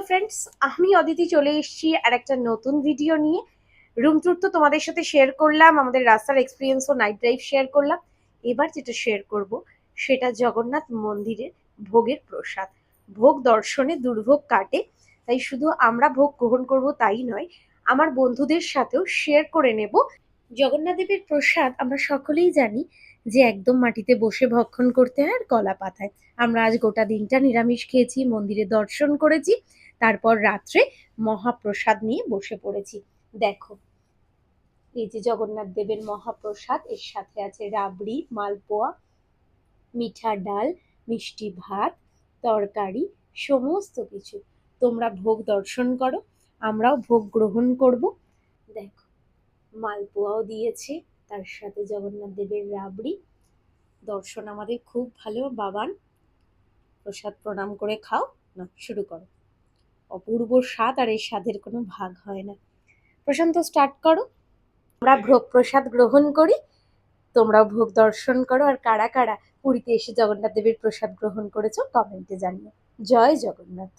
Friends, আমি অদিতি চলে এসেছি আর একটা নতুন ভিডিও নিয়ে। রুম ট্যুর তো তোমাদের সাথে শেয়ার করলাম, আমাদের রাস্তার এক্সপিরিয়েন্স ও নাইট ড্রাইভ শেয়ার করলাম। এবার যেটা শেয়ার করব সেটা জগন্নাথ মন্দিরের ভোগের প্রসাদ। ভোগ দর্শনে দুর্ভোগ কাটে, তাই শুধু আমরা ভোগ গ্রহণ করব তাই নয়, আমার বন্ধুদের সাথেও শেয়ার করে নেব। জগন্নাথ দেবের প্রসাদ আমরা সকলেই জানি যে একদম মাটিতে বসে ভক্ষণ করতে হয় আর কলা পাতায়। আমরা আজ গোটা দিনটা নিরামিষ খেয়েছি, মন্দিরে দর্শন করেছি, তারপর রাত্রে মহাপ্রসাদ নিয়ে বসে পড়েছি। দেখো, এই যে জগন্নাথ দেবের মহাপ্রসাদ, এর সাথে আছে রাবড়ি, মালপোয়া, মিঠা ডাল, মিষ্টি ভাত, তরকারি, সমস্ত কিছু। তোমরা ভোগ দর্শন করো, আমরাও ভোগ গ্রহণ করব। দেখো, মালপোয়াও দিয়েছে, তার সাথে জগন্নাথ দেবের রাবড়ি। দর্শন আমাদের খুব ভালো বাবান। প্রসাদ প্রণাম করে খাও, না শুরু করো। অপূর্ব স্বাদ, আর এই স্বাদের কোনো ভাগ হয় না। প্রশান্ত, স্টার্ট করো। আমরা ভোগ প্রসাদ গ্রহণ করি, তোমরাও ভোগ দর্শন করো। আর কারা কারা পুরীতে এসে জগন্নাথ দেবের প্রসাদ গ্রহণ করেছো কমেন্টে জানিও। জয় জগন্নাথ।